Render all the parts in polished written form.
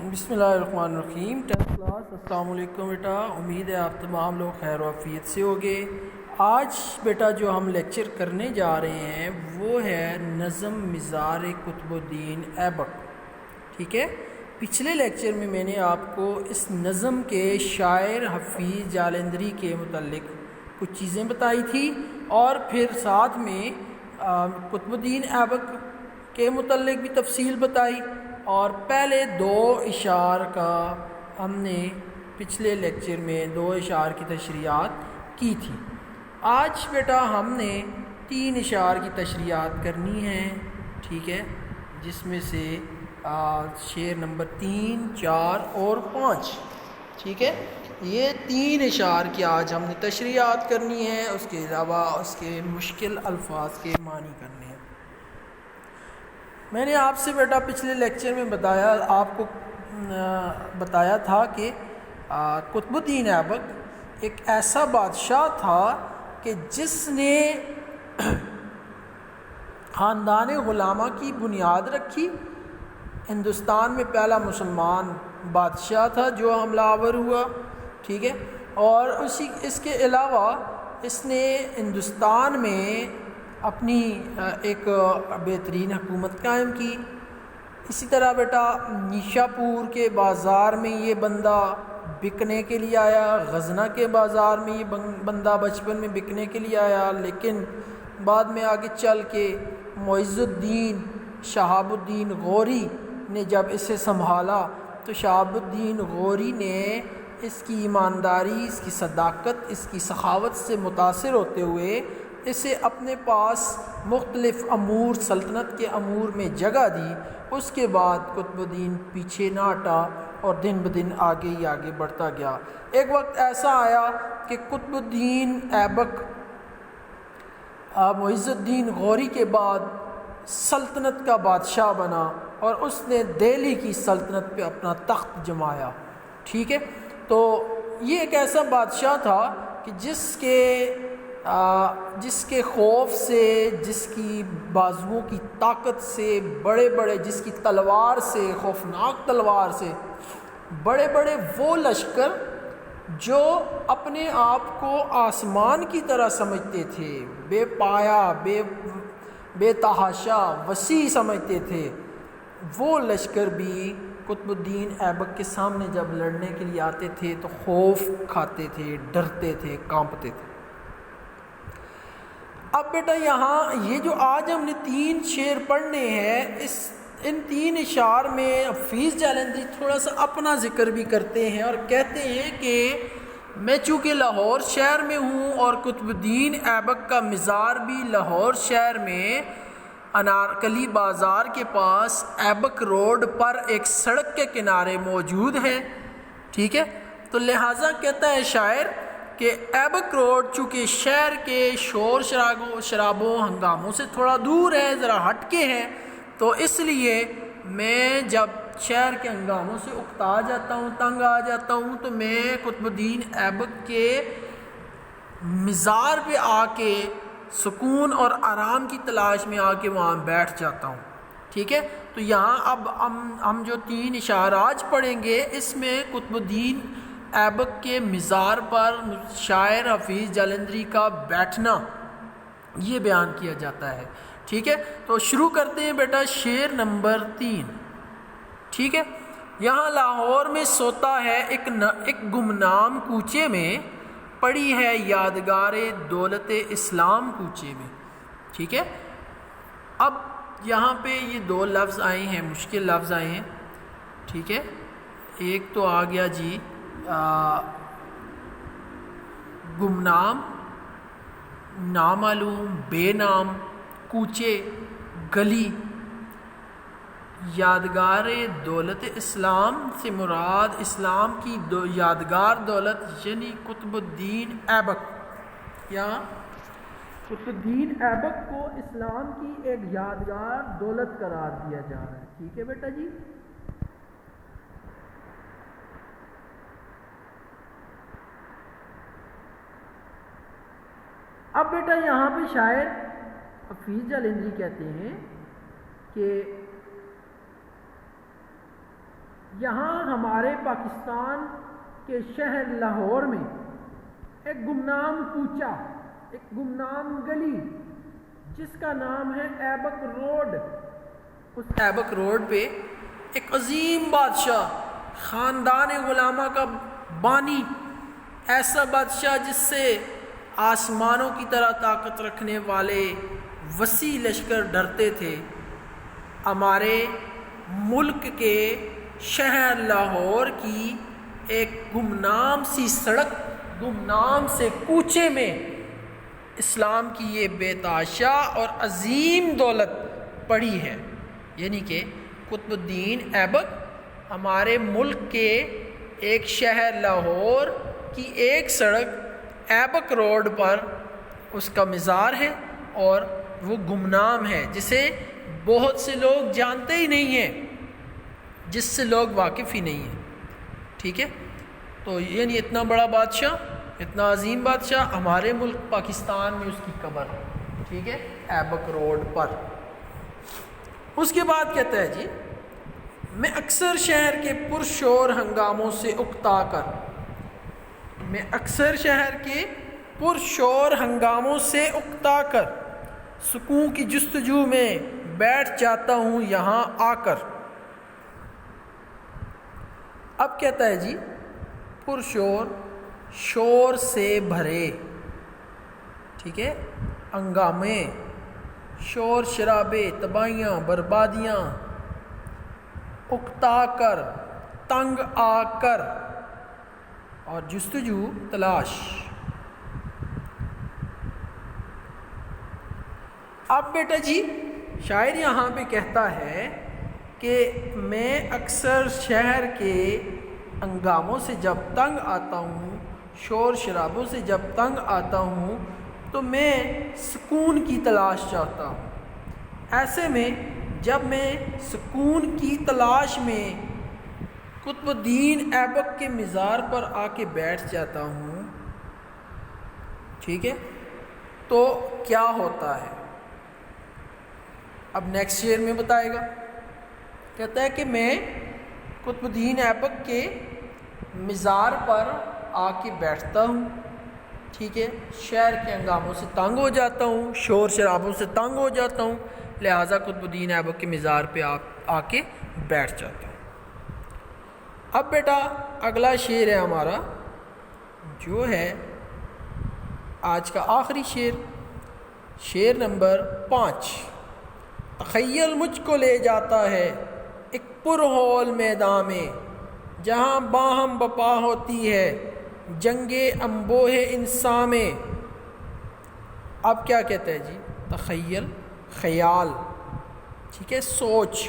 بسم اللہ الرحمن الرحیم۔ 10th کلاس، السلام علیکم بیٹا۔ امید ہے آپ تمام لوگ خیر و عافیت سے ہوگے۔ آج بیٹا جو ہم لیکچر کرنے جا رہے ہیں وہ ہے نظم مزار قطب الدین ایبک، ٹھیک ہے۔ پچھلے لیکچر میں میں نے آپ کو اس نظم کے شاعر حفیظ جالندری کے متعلق کچھ چیزیں بتائی تھی، اور پھر ساتھ میں قطب الدین ایبک کے متعلق بھی تفصیل بتائی، اور پہلے 2 اشعار کا ہم نے پچھلے لیکچر میں 2 اشعار کی تشریحات کی تھی۔ آج بیٹا ہم نے 3 اشعار کی تشریحات کرنی ہیں، ٹھیک ہے، جس میں سے شعر نمبر 3، 4 اور 5، ٹھیک ہے۔ یہ 3 اشعار کی آج ہم نے تشریحات کرنی ہے، اس کے علاوہ اس کے مشکل الفاظ کے معنی کرنے ہیں۔ میں نے آپ سے بیٹا پچھلے لیکچر میں بتایا تھا کہ قطب الدین ایبک ایک ایسا بادشاہ تھا کہ جس نے خاندان غلامہ کی بنیاد رکھی۔ ہندوستان میں پہلا مسلمان بادشاہ تھا جو حملہ آور ہوا، ٹھیک ہے، اور اس کے علاوہ اس نے ہندوستان میں اپنی ایک بہترین حکومت قائم کی۔ اسی طرح بیٹا نیشا پور کے بازار میں یہ بندہ بکنے کے لیے آیا، غزنہ کے بازار میں یہ بندہ بچپن میں بکنے کے لیے آیا، لیکن بعد میں آگے چل کے معز الدین شہاب الدین غوری نے جب اسے سنبھالا تو شہاب الدین غوری نے اس کی ایمانداری، اس کی صداقت، اس کی سخاوت سے متاثر ہوتے ہوئے اسے اپنے پاس مختلف امور، سلطنت کے امور میں جگہ دی۔ اس کے بعد قطب الدین پیچھے نہ ہٹا اور دن بدن آگے ہی آگے بڑھتا گیا۔ ایک وقت ایسا آیا کہ قطب الدین ایبک معز الدین غوری کے بعد سلطنت کا بادشاہ بنا، اور اس نے دہلی کی سلطنت پہ اپنا تخت جمایا، ٹھیک ہے۔ تو یہ ایک ایسا بادشاہ تھا کہ جس کے خوف سے، جس کی بازوؤں کی طاقت سے، جس کی تلوار سے، خوفناک تلوار سے بڑے بڑے وہ لشکر جو اپنے آپ کو آسمان کی طرح سمجھتے تھے، بے پایا، بے تحاشا، وسیع سمجھتے تھے، وہ لشکر بھی قطب الدین ایبک کے سامنے جب لڑنے کے لیے آتے تھے تو خوف کھاتے تھے، ڈرتے تھے، کانپتے تھے۔ اب بیٹا یہاں یہ جو آج ہم نے 3 شعر پڑھنے ہیں، ان 3 اشعار میں حفیظ جالندری تھوڑا سا اپنا ذکر بھی کرتے ہیں، اور کہتے ہیں کہ میں چونکہ لاہور شہر میں ہوں اور قطب الدین ایبک کا مزار بھی لاہور شہر میں انارکلی بازار کے پاس ایبک روڈ پر ایک سڑک کے کنارے موجود ہے، ٹھیک ہے، تو لہٰذا کہتا ہے شاعر کہ ایبک روڈ چونکہ شہر کے شور شرابوں ہنگاموں سے تھوڑا دور ہے، ذرا ہٹ کے ہے، تو اس لیے میں جب شہر کے ہنگاموں سے اکتا جاتا ہوں، تنگ آ جاتا ہوں، تو میں قطب الدین ایبک کے مزار پہ آ کے سکون اور آرام کی تلاش میں آ کے وہاں بیٹھ جاتا ہوں، ٹھیک ہے۔ تو یہاں اب ہم جو 3 اشعار آج پڑھیں گے، اس میں قطب الدین ایبک کے مزار پر شاعر حفیظ جالندری کا بیٹھنا یہ بیان کیا جاتا ہے، ٹھیک ہے۔ تو شروع کرتے ہیں بیٹا شعر نمبر 3، ٹھیک ہے۔ یہاں لاہور میں سوتا ہے ایک گمنام کوچے میں، پڑی ہے یادگار دولت اسلام کوچے میں، ٹھیک ہے۔ اب یہاں پہ یہ 2 لفظ آئے ہیں، مشکل لفظ آئے ہیں، ٹھیک ہے۔ ایک تو آ گیا جی گمنام، نامعلوم، بے نام، کوچے، گلی۔ یادگار دولت اسلام سے مراد اسلام کی یادگار دولت یعنی قطب الدین ایبک، یا قطب الدین ایبک کو اسلام کی ایک یادگار دولت قرار دیا جا رہا ہے، ٹھیک ہے بیٹا جی۔ اب بیٹا یہاں پہ شاعر حفیظ جالندری کہتے ہیں کہ یہاں ہمارے پاکستان کے شہر لاہور میں ایک گمنام کوچہ، ایک گمنام گلی جس کا نام ہے ایبک روڈ، اس ایبک روڈ پہ ایک عظیم بادشاہ، خاندان غلامہ کا بانی، ایسا بادشاہ جس سے آسمانوں کی طرح طاقت رکھنے والے وسیع لشکر ڈرتے تھے، ہمارے ملک کے شہر لاہور کی ایک گمنام سی سڑک، گمنام سے کوچے میں اسلام کی یہ بے تحاشا اور عظیم دولت پڑی ہے، یعنی کہ قطب الدین ایبک ہمارے ملک کے ایک شہر لاہور کی ایک سڑک ایبک روڈ پر اس کا مزار ہے، اور وہ گمنام ہے جسے بہت سے لوگ جانتے ہی نہیں ہیں، جس سے لوگ واقف ہی نہیں ہیں، ٹھیک ہے۔ تو یعنی اتنا بڑا بادشاہ، اتنا عظیم بادشاہ، ہمارے ملک پاکستان میں اس کی قبر ہے، ٹھیک ہے، ایبک روڈ پر۔ اس کے بعد کہتا ہے جی، میں اکثر شہر کے پرشور ہنگاموں سے اکتا کر، میں اکثر شہر کے پرشور ہنگاموں سے اکتا کر سکون کی جستجو میں بیٹھ جاتا ہوں یہاں آ کر۔ اب کہتا ہے جی، پرشور، شور سے بھرے، ٹھیک ہے، ہنگامے، شور شرابے، تباہیاں، بربادیاں، اکتا کر، تنگ آ کر، اور جستجو، تلاش۔ اب بیٹا جی شاعر یہاں پہ کہتا ہے کہ میں اکثر شہر کے ہنگاموں سے جب تنگ آتا ہوں، شور شرابوں سے جب تنگ آتا ہوں تو میں سکون کی تلاش چاہتا ہوں۔ ایسے میں جب میں سکون کی تلاش میں قطب الدین ایبک کے مزار پر آ کے بیٹھ جاتا ہوں، ٹھیک ہے، تو کیا ہوتا ہے؟ اب نیکسٹ شعر میں بتائے گا، کہتا ہے کہ میں قطب الدین ایبک کے مزار پر آ کے بیٹھتا ہوں، ٹھیک ہے، شہر کے ہنگاموں سے تنگ ہو جاتا ہوں، شور شرابوں سے تنگ ہو جاتا ہوں، لہٰذا قطب الدین ایبک کے مزار پہ آ کے بیٹھ جاتا ہوں۔ اب بیٹا اگلا شعر ہے ہمارا، جو ہے آج کا آخری شعر، شعر نمبر 5۔ تخیل مجھ کو لے جاتا ہے ایک پرہول میدان میں، جہاں باہم بپا ہوتی ہے جنگ انبوہ انسان میں۔ اب کیا کہتا ہے جی؟ تخیل، خیال، ٹھیک ہے، سوچ،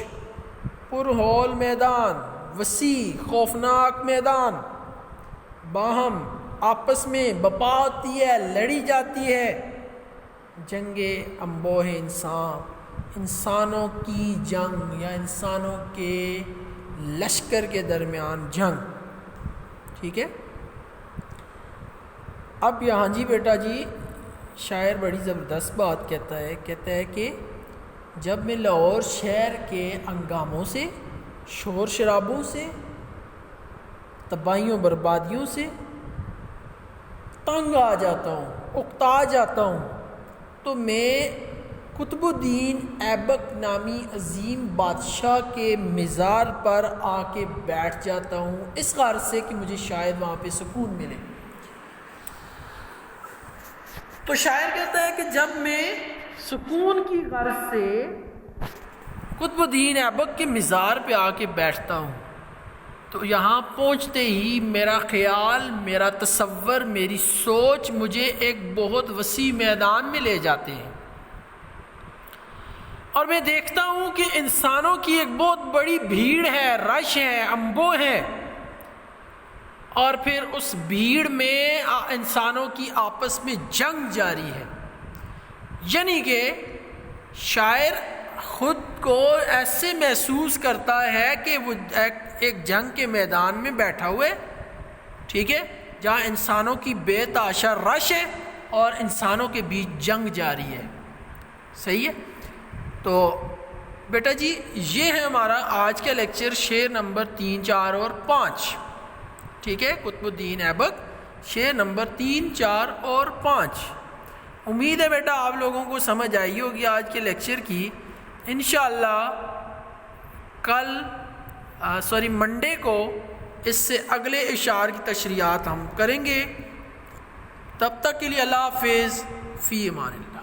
پرہول میدان، وسیع خوفناک میدان، باہم آپس میں بپا ہوتی ہے، لڑی جاتی ہے، جنگ انبوہ انسان، انسانوں کی جنگ یا انسانوں کے لشکر کے درمیان جنگ، ٹھیک ہے۔ اب یہاں جی بیٹا جی شاعر بڑی زبردست بات کہتا ہے کہ جب میں لاہور شہر کے ہنگاموں سے، شور شرابوں سے، تباہیوں بربادیوں سے تنگ آ جاتا ہوں، اکتا جاتا ہوں، تو میں قطب الدین ایبک نامی عظیم بادشاہ کے مزار پر آ کے بیٹھ جاتا ہوں، اس غرض سے کہ مجھے شاید وہاں پہ سکون ملے۔ تو شاعر کہتا ہے کہ جب میں سکون کی غرض سے قطب الدین ایبک کے مزار پہ آ کے بیٹھتا ہوں، تو یہاں پہنچتے ہی میرا خیال، میرا تصور، میری سوچ مجھے ایک بہت وسیع میدان میں لے جاتے ہیں، اور میں دیکھتا ہوں کہ انسانوں کی ایک بہت بڑی بھیڑ ہے، رش ہے، انبوہ ہے، اور پھر اس بھیڑ میں انسانوں کی آپس میں جنگ جاری ہے۔ یعنی کہ شاعر خود کو ایسے محسوس کرتا ہے کہ وہ ایک جنگ کے میدان میں بیٹھا ہوئے، ٹھیک ہے، جہاں انسانوں کی بے تحاشا رش ہے اور انسانوں کے بیچ جنگ جاری ہے، صحیح ہے۔ تو بیٹا جی یہ ہے ہمارا آج کا لیکچر، شعر نمبر 3، 4 اور 5، ٹھیک ہے، قطب الدین ایبک، شعر نمبر 3، 4 اور 5۔ امید ہے بیٹا آپ لوگوں کو سمجھ آئی ہوگی آج کے لیکچر کی۔ انشاءاللہ منڈے کو اس سے اگلے اشعار کی تشریحات ہم کریں گے۔ تب تک کے لیے اللہ حافظ، فی امان اللہ۔